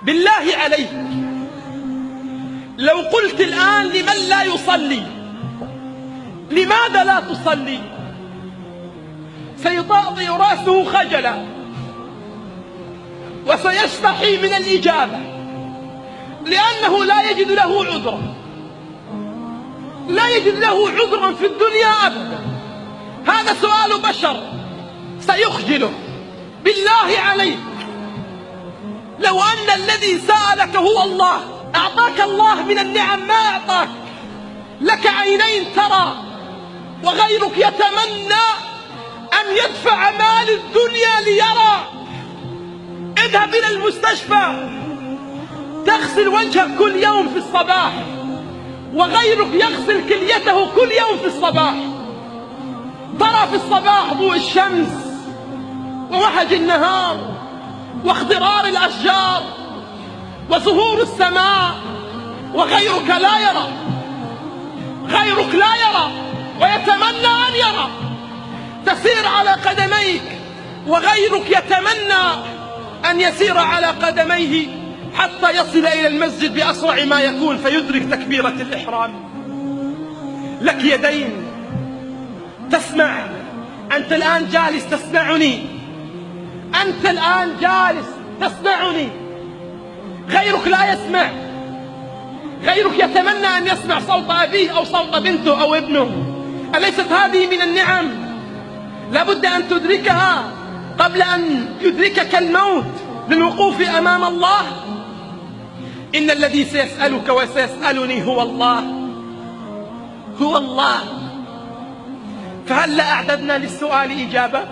بالله عليك، لو قلت الآن لمن لا يصلي لماذا لا تصلي، سيطأطئ رأسه خجلا وسيستحي من الإجابة، لأنه لا يجد له عذرا، لا يجد له عذرا في الدنيا أبدا. هذا سؤال بشر سيخجله. بالله عليك، لو أن الذي سألك هو الله، أعطاك الله من النعم ما أعطاك، لك عينين ترى وغيرك يتمنى أن يدفع مال الدنيا ليرى. اذهب إلى المستشفى تغسل وجهك كل يوم في الصباح، وغيرك يغسل كليته كل يوم في الصباح. ترى في الصباح ضوء الشمس ووهج النهار واخضرار الأشجار وزهور السماء، وغيرك لا يرى، غيرك لا يرى ويتمنى أن يرى. تسير على قدميك وغيرك يتمنى أن يسير على قدميه حتى يصل إلى المسجد بأسرع ما يكون فيدرك تكبيرة الإحرام. لك يدين تسمع، أنت الآن جالس تسمعني، أنت الآن جالس تسمعني، غيرك لا يسمع، غيرك يتمنى أن يسمع صوت أبيه أو صوت بنته أو ابنه. أليست هذه من النعم؟ لابد أن تدركها قبل أن يدركك الموت للوقوف أمام الله. إن الذي سيسألك وسيسألني هو الله، هو الله. فهل أعددنا للسؤال إجابة؟